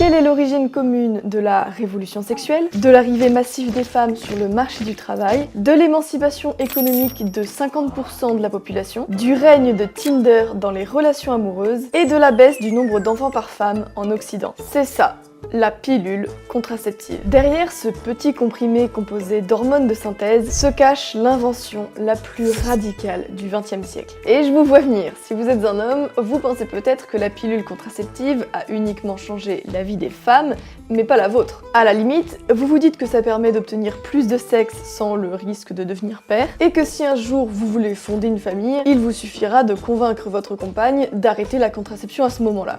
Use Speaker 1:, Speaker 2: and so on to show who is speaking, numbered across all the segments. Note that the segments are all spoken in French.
Speaker 1: Quelle est l'origine commune de la révolution sexuelle, de l'arrivée massive des femmes sur le marché du travail, de l'émancipation économique de 50% de la population, du règne de Tinder dans les relations amoureuses et de la baisse du nombre d'enfants par femme en Occident? C'est ça, la pilule contraceptive. Derrière ce petit comprimé composé d'hormones de synthèse se cache l'invention la plus radicale du XXe siècle. Et je vous vois venir, si vous êtes un homme, vous pensez peut-être que la pilule contraceptive a uniquement changé la vie des femmes, mais pas la vôtre. À la limite, vous vous dites que ça permet d'obtenir plus de sexe sans le risque de devenir père, et que si un jour vous voulez fonder une famille, il vous suffira de convaincre votre compagne d'arrêter la contraception à ce moment-là.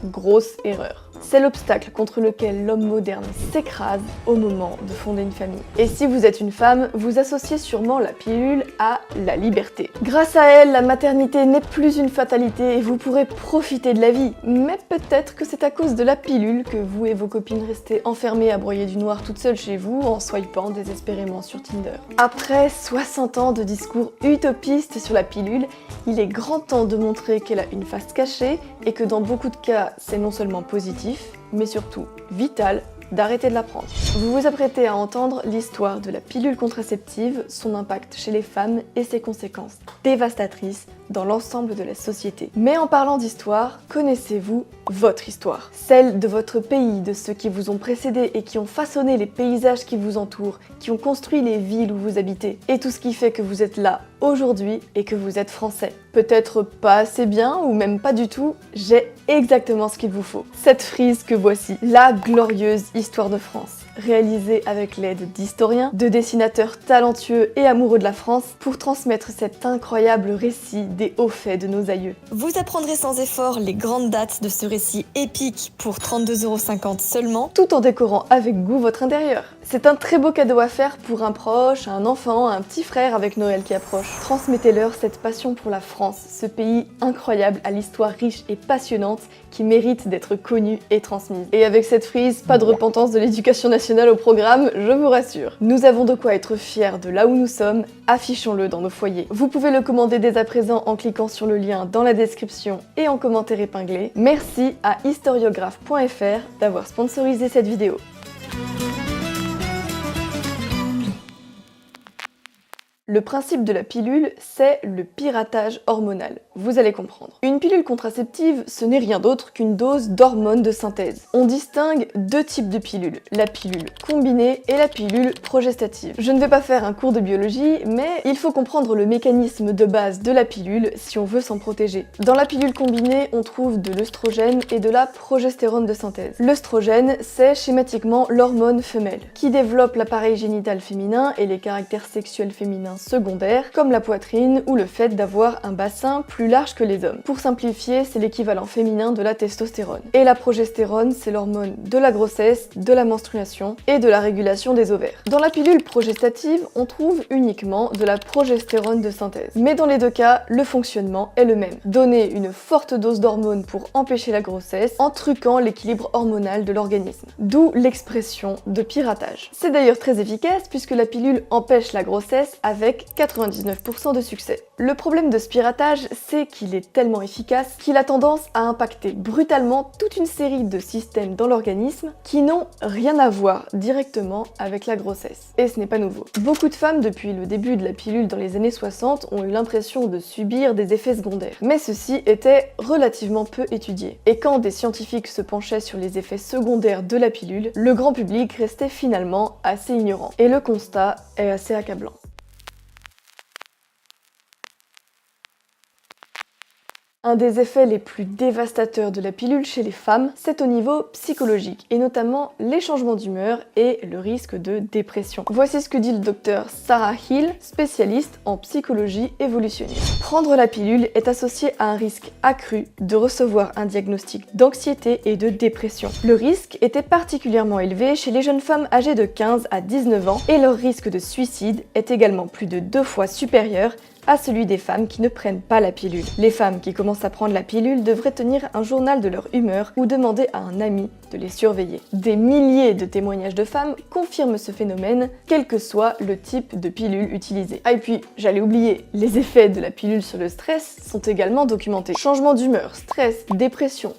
Speaker 1: Grosse erreur. C'est l'obstacle contre lequel l'homme moderne s'écrase au moment de fonder une famille. Et si vous êtes une femme, vous associez sûrement la pilule à la liberté. Grâce à elle, la maternité n'est plus une fatalité et vous pourrez profiter de la vie. Mais peut-être que c'est à cause de la pilule que vous et vos copines restez enfermées à broyer du noir toutes seules chez vous en swipant désespérément sur Tinder. Après 60 ans de discours utopistes sur la pilule, il est grand temps de montrer qu'elle a une face cachée et que dans beaucoup de cas, c'est non seulement positif, mais surtout vital d'arrêter de la prendre. Vous vous apprêtez à entendre l'histoire de la pilule contraceptive, son impact chez les femmes et ses conséquences dévastatrices dans l'ensemble de la société. Mais en parlant d'histoire, connaissez-vous votre histoire? Celle de votre pays, de ceux qui vous ont précédé et qui ont façonné les paysages qui vous entourent, qui ont construit les villes où vous habitez, et tout ce qui fait que vous êtes là aujourd'hui et que vous êtes français. Peut-être pas assez bien ou même pas du tout, j'ai exactement ce qu'il vous faut. Cette frise que voici, la glorieuse histoire de France, réalisée avec l'aide d'historiens, de dessinateurs talentueux et amoureux de la France pour transmettre cet incroyable récit des hauts faits de nos aïeux.
Speaker 2: Vous apprendrez sans effort les grandes dates de ce récit épique pour 32,50 € seulement,
Speaker 1: tout en décorant avec goût votre intérieur. C'est un très beau cadeau à faire pour un proche, un enfant, un petit frère avec Noël qui approche. Transmettez-leur cette passion pour la France, ce pays incroyable à l'histoire riche et passionnante qui mérite d'être connue et transmise. Et avec cette frise, pas de repentance de l'éducation nationale au programme, je vous rassure. Nous avons de quoi être fiers de là où nous sommes, affichons-le dans nos foyers. Vous pouvez le commander dès à présent en cliquant sur le lien dans la description et en commentaire épinglé. Merci à historiographe.fr d'avoir sponsorisé cette vidéo. Le principe de la pilule, c'est le piratage hormonal. Vous allez comprendre. Une pilule contraceptive, ce n'est rien d'autre qu'une dose d'hormones de synthèse. On distingue deux types de pilules, la pilule combinée et la pilule progestative. Je ne vais pas faire un cours de biologie, mais il faut comprendre le mécanisme de base de la pilule si on veut s'en protéger. Dans la pilule combinée, on trouve de l'œstrogène et de la progestérone de synthèse. L'œstrogène, c'est schématiquement l'hormone femelle, qui développe l'appareil génital féminin et les caractères sexuels féminins secondaires, comme la poitrine ou le fait d'avoir un bassin plus large que les hommes. Pour simplifier, c'est l'équivalent féminin de la testostérone. Et la progestérone, c'est l'hormone de la grossesse, de la menstruation et de la régulation des ovaires. Dans la pilule progestative, on trouve uniquement de la progestérone de synthèse. Mais dans les deux cas, le fonctionnement est le même. Donner une forte dose d'hormones pour empêcher la grossesse en truquant l'équilibre hormonal de l'organisme. D'où l'expression de piratage. C'est d'ailleurs très efficace puisque la pilule empêche la grossesse avec 99% de succès. Le problème de ce piratage, c'est qu'il est tellement efficace qu'il a tendance à impacter brutalement toute une série de systèmes dans l'organisme qui n'ont rien à voir directement avec la grossesse. Et ce n'est pas nouveau. Beaucoup de femmes, depuis le début de la pilule dans les années 60, ont eu l'impression de subir des effets secondaires. Mais ceux-ci étaient relativement peu étudiés. Et quand des scientifiques se penchaient sur les effets secondaires de la pilule, le grand public restait finalement assez ignorant. Et le constat est assez accablant. Un des effets les plus dévastateurs de la pilule chez les femmes, c'est au niveau psychologique, et notamment les changements d'humeur et le risque de dépression. Voici ce que dit le docteur Sarah Hill, spécialiste en psychologie évolutionnelle. Prendre la pilule est associé à un risque accru de recevoir un diagnostic d'anxiété et de dépression. Le risque était particulièrement élevé chez les jeunes femmes âgées de 15 à 19 ans, et leur risque de suicide est également plus de 2 fois supérieur à celui des femmes qui ne prennent pas la pilule. Les femmes qui commencent à prendre la pilule devraient tenir un journal de leur humeur ou demander à un ami de les surveiller. Des milliers de témoignages de femmes confirment ce phénomène, quel que soit le type de pilule utilisée. Ah et puis, j'allais oublier, les effets de la pilule sur le stress sont également documentés. Changement d'humeur, stress, dépression,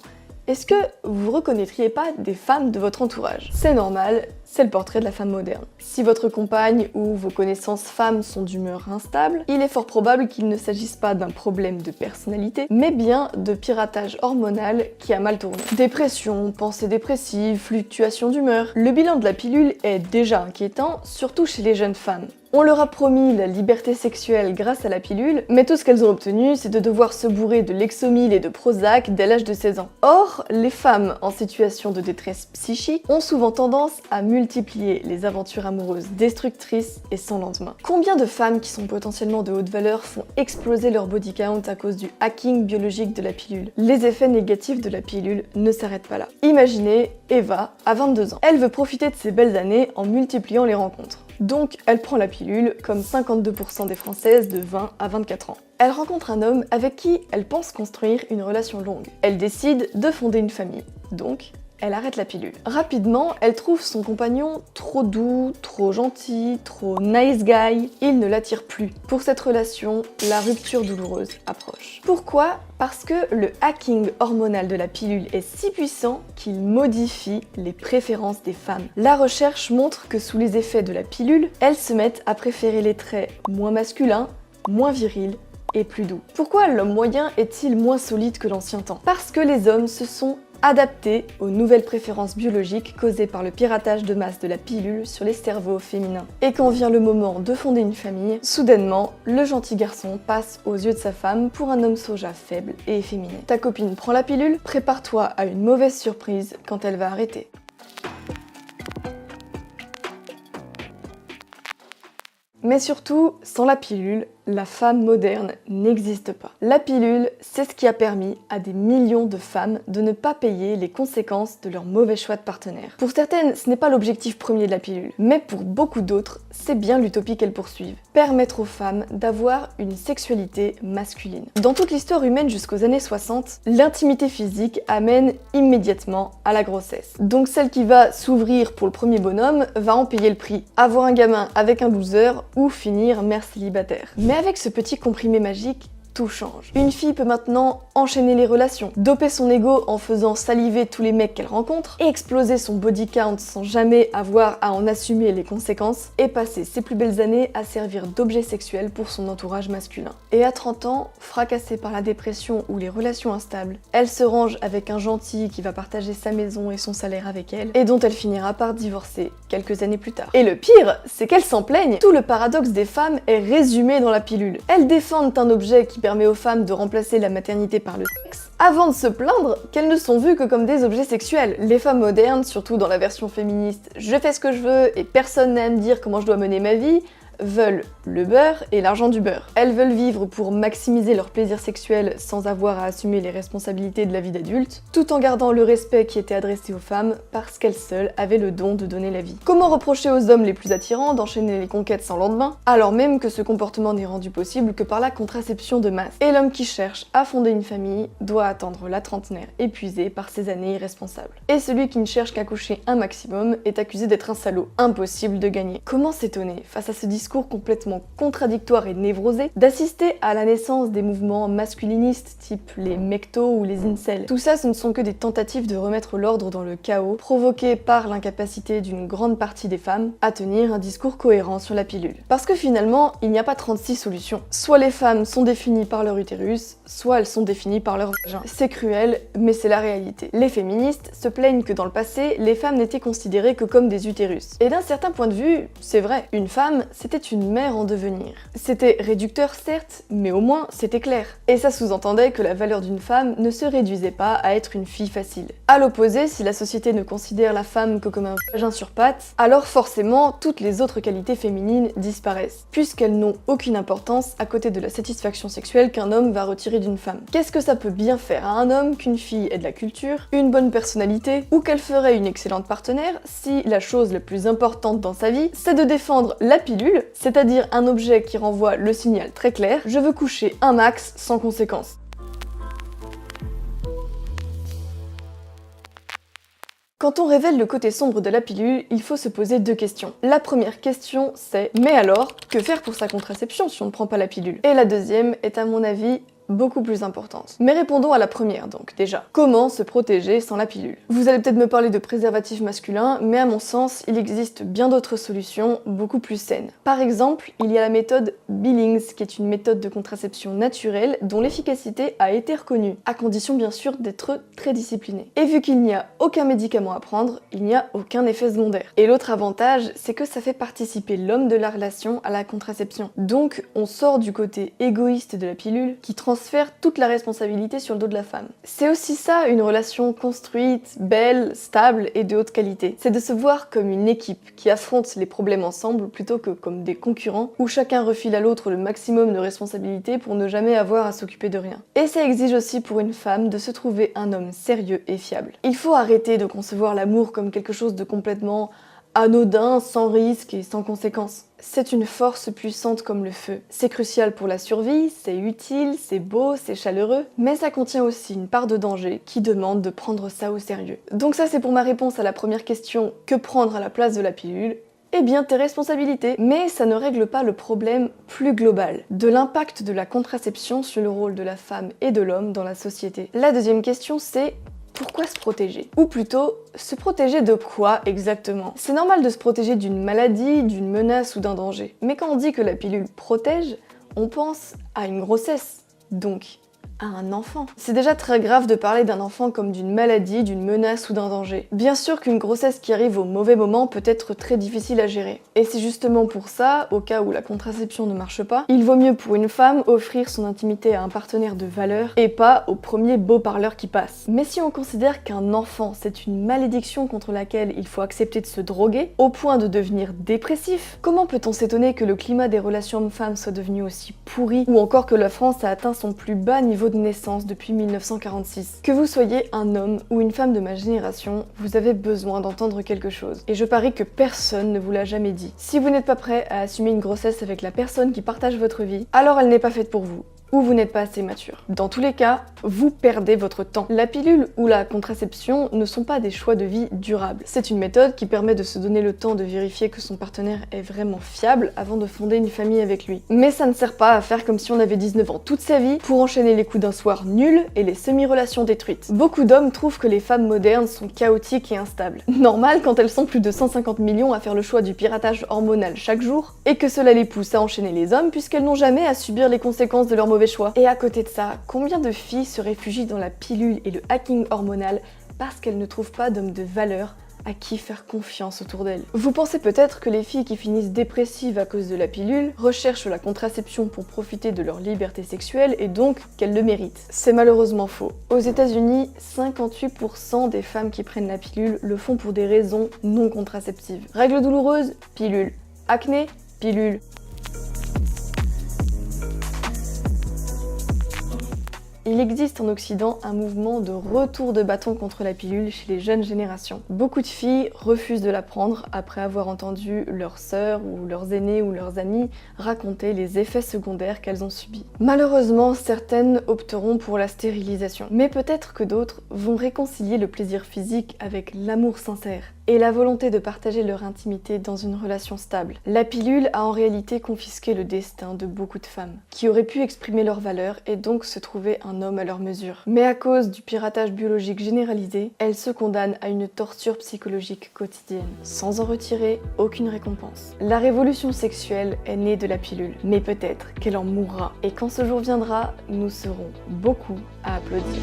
Speaker 1: Est-ce que vous reconnaîtriez pas des femmes de votre entourage? C'est normal, c'est le portrait de la femme moderne. Si votre compagne ou vos connaissances femmes sont d'humeur instable, il est fort probable qu'il ne s'agisse pas d'un problème de personnalité, mais bien de piratage hormonal qui a mal tourné. Dépression, pensées dépressives, fluctuations d'humeur. Le bilan de la pilule est déjà inquiétant, surtout chez les jeunes femmes. On leur a promis la liberté sexuelle grâce à la pilule, mais tout ce qu'elles ont obtenu, c'est de devoir se bourrer de Lexomil et de Prozac dès l'âge de 16 ans. Or, les femmes en situation de détresse psychique ont souvent tendance à multiplier les aventures amoureuses destructrices et sans lendemain. Combien de femmes qui sont potentiellement de haute valeur font exploser leur body count à cause du hacking biologique de la pilule? Les effets négatifs de la pilule ne s'arrêtent pas là. Imaginez Eva, à 22 ans. Elle veut profiter de ses belles années en multipliant les rencontres. Donc, elle prend la pilule, comme 52% des Françaises de 20 à 24 ans. Elle rencontre un homme avec qui elle pense construire une relation longue. Elle décide de fonder une famille. Donc, elle arrête la pilule. Rapidement, elle trouve son compagnon trop doux, trop gentil, trop nice guy. Il ne l'attire plus. Pour cette relation, la rupture douloureuse approche. Pourquoi? Parce que le hacking hormonal de la pilule est si puissant qu'il modifie les préférences des femmes. La recherche montre que sous les effets de la pilule, elles se mettent à préférer les traits moins masculins, moins virils et plus doux. Pourquoi l'homme moyen est-il moins solide que l'ancien temps? Parce que les hommes se sont adaptés aux nouvelles préférences biologiques causées par le piratage de masse de la pilule sur les cerveaux féminins. Et quand vient le moment de fonder une famille, soudainement, le gentil garçon passe aux yeux de sa femme pour un homme soja faible et efféminé. Ta copine prend la pilule, prépare-toi à une mauvaise surprise quand elle va arrêter. Mais surtout, sans la pilule, la femme moderne n'existe pas. La pilule, c'est ce qui a permis à des millions de femmes de ne pas payer les conséquences de leur mauvais choix de partenaire. Pour certaines, ce n'est pas l'objectif premier de la pilule, mais pour beaucoup d'autres, c'est bien l'utopie qu'elles poursuivent. Permettre aux femmes d'avoir une sexualité masculine. Dans toute l'histoire humaine jusqu'aux années 60, l'intimité physique amène immédiatement à la grossesse. Donc celle qui va s'ouvrir pour le premier bonhomme va en payer le prix. Avoir un gamin avec un loser ou finir mère célibataire. Mais avec ce petit comprimé magique, tout change. Une fille peut maintenant enchaîner les relations, doper son ego en faisant saliver tous les mecs qu'elle rencontre, et exploser son body count sans jamais avoir à en assumer les conséquences, et passer ses plus belles années à servir d'objet sexuel pour son entourage masculin. Et à 30 ans, fracassée par la dépression ou les relations instables, elle se range avec un gentil qui va partager sa maison et son salaire avec elle, et dont elle finira par divorcer quelques années plus tard. Et le pire, c'est qu'elles s'en plaignent. Tout le paradoxe des femmes est résumé dans la pilule. Elles défendent un objet qui permet aux femmes de remplacer la maternité par le sexe, avant de se plaindre qu'elles ne sont vues que comme des objets sexuels. Les femmes modernes, surtout dans la version féministe « je fais ce que je veux et personne n'a à me dire comment je dois mener ma vie », veulent le beurre et l'argent du beurre. Elles veulent vivre pour maximiser leur plaisir sexuel sans avoir à assumer les responsabilités de la vie d'adulte, tout en gardant le respect qui était adressé aux femmes parce qu'elles seules avaient le don de donner la vie. Comment reprocher aux hommes les plus attirants d'enchaîner les conquêtes sans lendemain, alors même que ce comportement n'est rendu possible que par la contraception de masse? Et l'homme qui cherche à fonder une famille doit attendre la trentenaire épuisée par ses années irresponsables. Et celui qui ne cherche qu'à coucher un maximum est accusé d'être un salaud. Impossible de gagner. Comment s'étonner, face à ce discours complètement contradictoire et névrosé, d'assister à la naissance des mouvements masculinistes type les mectos ou les incels? Tout ça, ce ne sont que des tentatives de remettre l'ordre dans le chaos, provoquées par l'incapacité d'une grande partie des femmes à tenir un discours cohérent sur la pilule. Parce que finalement, il n'y a pas 36 solutions. Soit les femmes sont définies par leur utérus, soit elles sont définies par leur vagin. C'est cruel, mais c'est la réalité. Les féministes se plaignent que dans le passé, les femmes n'étaient considérées que comme des utérus. Et d'un certain point de vue, c'est vrai. Une femme, c'était une mère en devenir. C'était réducteur certes, mais au moins c'était clair. Et ça sous-entendait que la valeur d'une femme ne se réduisait pas à être une fille facile. À l'opposé, si la société ne considère la femme que comme un vagin sur pattes, alors forcément toutes les autres qualités féminines disparaissent, puisqu'elles n'ont aucune importance à côté de la satisfaction sexuelle qu'un homme va retirer d'une femme. Qu'est-ce que ça peut bien faire à un homme qu'une fille ait de la culture, une bonne personnalité, ou qu'elle ferait une excellente partenaire si la chose la plus importante dans sa vie, c'est de défendre la pilule, c'est-à-dire un objet qui renvoie le signal très clair « je veux coucher un max sans conséquence ». Quand on révèle le côté sombre de la pilule, il faut se poser deux questions. La première question c'est « mais alors, que faire pour sa contraception si on ne prend pas la pilule ?» Et la deuxième est à mon avis beaucoup plus importantes. Mais répondons à la première donc, déjà. Comment se protéger sans la pilule? Vous allez peut-être me parler de préservatifs masculins, mais à mon sens, il existe bien d'autres solutions beaucoup plus saines. Par exemple, il y a la méthode Billings, qui est une méthode de contraception naturelle dont l'efficacité a été reconnue, à condition bien sûr d'être très discipliné. Et vu qu'il n'y a aucun médicament à prendre, il n'y a aucun effet secondaire. Et l'autre avantage, c'est que ça fait participer l'homme de la relation à la contraception. Donc, on sort du côté égoïste de la pilule qui transfère toute la responsabilité sur le dos de la femme. C'est aussi ça une relation construite, belle, stable et de haute qualité. C'est de se voir comme une équipe qui affronte les problèmes ensemble plutôt que comme des concurrents où chacun refile à l'autre le maximum de responsabilités pour ne jamais avoir à s'occuper de rien. Et ça exige aussi pour une femme de se trouver un homme sérieux et fiable. Il faut arrêter de concevoir l'amour comme quelque chose de complètement anodin, sans risque et sans conséquences. C'est une force puissante comme le feu. C'est crucial pour la survie, c'est utile, c'est beau, c'est chaleureux, mais ça contient aussi une part de danger qui demande de prendre ça au sérieux. Donc ça c'est pour ma réponse à la première question, que prendre à la place de la pilule? Eh bien, tes responsabilités. Mais ça ne règle pas le problème plus global, de l'impact de la contraception sur le rôle de la femme et de l'homme dans la société. La deuxième question c'est: pourquoi se protéger? Ou plutôt, se protéger de quoi exactement? C'est normal de se protéger d'une maladie, d'une menace ou d'un danger. Mais quand on dit que la pilule protège, on pense à une grossesse, donc à un enfant. C'est déjà très grave de parler d'un enfant comme d'une maladie, d'une menace ou d'un danger. Bien sûr qu'une grossesse qui arrive au mauvais moment peut être très difficile à gérer. Et c'est justement pour ça, au cas où la contraception ne marche pas, il vaut mieux pour une femme offrir son intimité à un partenaire de valeur et pas au premier beau parleur qui passe. Mais si on considère qu'un enfant c'est une malédiction contre laquelle il faut accepter de se droguer, au point de devenir dépressif, comment peut-on s'étonner que le climat des relations hommes-femmes soit devenu aussi pourri, ou encore que la France a atteint son plus bas niveau de naissance depuis 1946. Que vous soyez un homme ou une femme de ma génération, vous avez besoin d'entendre quelque chose. Et je parie que personne ne vous l'a jamais dit. Si vous n'êtes pas prêt à assumer une grossesse avec la personne qui partage votre vie, alors elle n'est pas faite pour vous. Ou vous n'êtes pas assez mature. Dans tous les cas, vous perdez votre temps. La pilule ou la contraception ne sont pas des choix de vie durables. C'est une méthode qui permet de se donner le temps de vérifier que son partenaire est vraiment fiable avant de fonder une famille avec lui. Mais ça ne sert pas à faire comme si on avait 19 ans toute sa vie pour enchaîner les coups d'un soir nuls et les semi-relations détruites. Beaucoup d'hommes trouvent que les femmes modernes sont chaotiques et instables. Normal quand elles sont plus de 150 millions à faire le choix du piratage hormonal chaque jour, et que cela les pousse à enchaîner les hommes puisqu'elles n'ont jamais à subir les conséquences de leur mauvais choix. Et à côté de ça, combien de filles se réfugient dans la pilule et le hacking hormonal parce qu'elles ne trouvent pas d'hommes de valeur à qui faire confiance autour d'elles? Vous pensez peut-être que les filles qui finissent dépressives à cause de la pilule recherchent la contraception pour profiter de leur liberté sexuelle et donc qu'elles le méritent. C'est malheureusement faux. Aux États-Unis, 58% des femmes qui prennent la pilule le font pour des raisons non contraceptives. Règles douloureuses? Pilule. Acné? Pilule. Il existe en Occident un mouvement de retour de bâton contre la pilule chez les jeunes générations. Beaucoup de filles refusent de la prendre après avoir entendu leurs sœurs ou leurs aînés ou leurs amis raconter les effets secondaires qu'elles ont subis. Malheureusement, certaines opteront pour la stérilisation. Mais peut-être que d'autres vont réconcilier le plaisir physique avec l'amour sincère et la volonté de partager leur intimité dans une relation stable. La pilule a en réalité confisqué le destin de beaucoup de femmes, qui auraient pu exprimer leurs valeurs et donc se trouver un homme à leur mesure. Mais à cause du piratage biologique généralisé, elles se condamnent à une torture psychologique quotidienne, sans en retirer aucune récompense. La révolution sexuelle est née de la pilule, mais peut-être qu'elle en mourra. Et quand ce jour viendra, nous serons beaucoup à applaudir.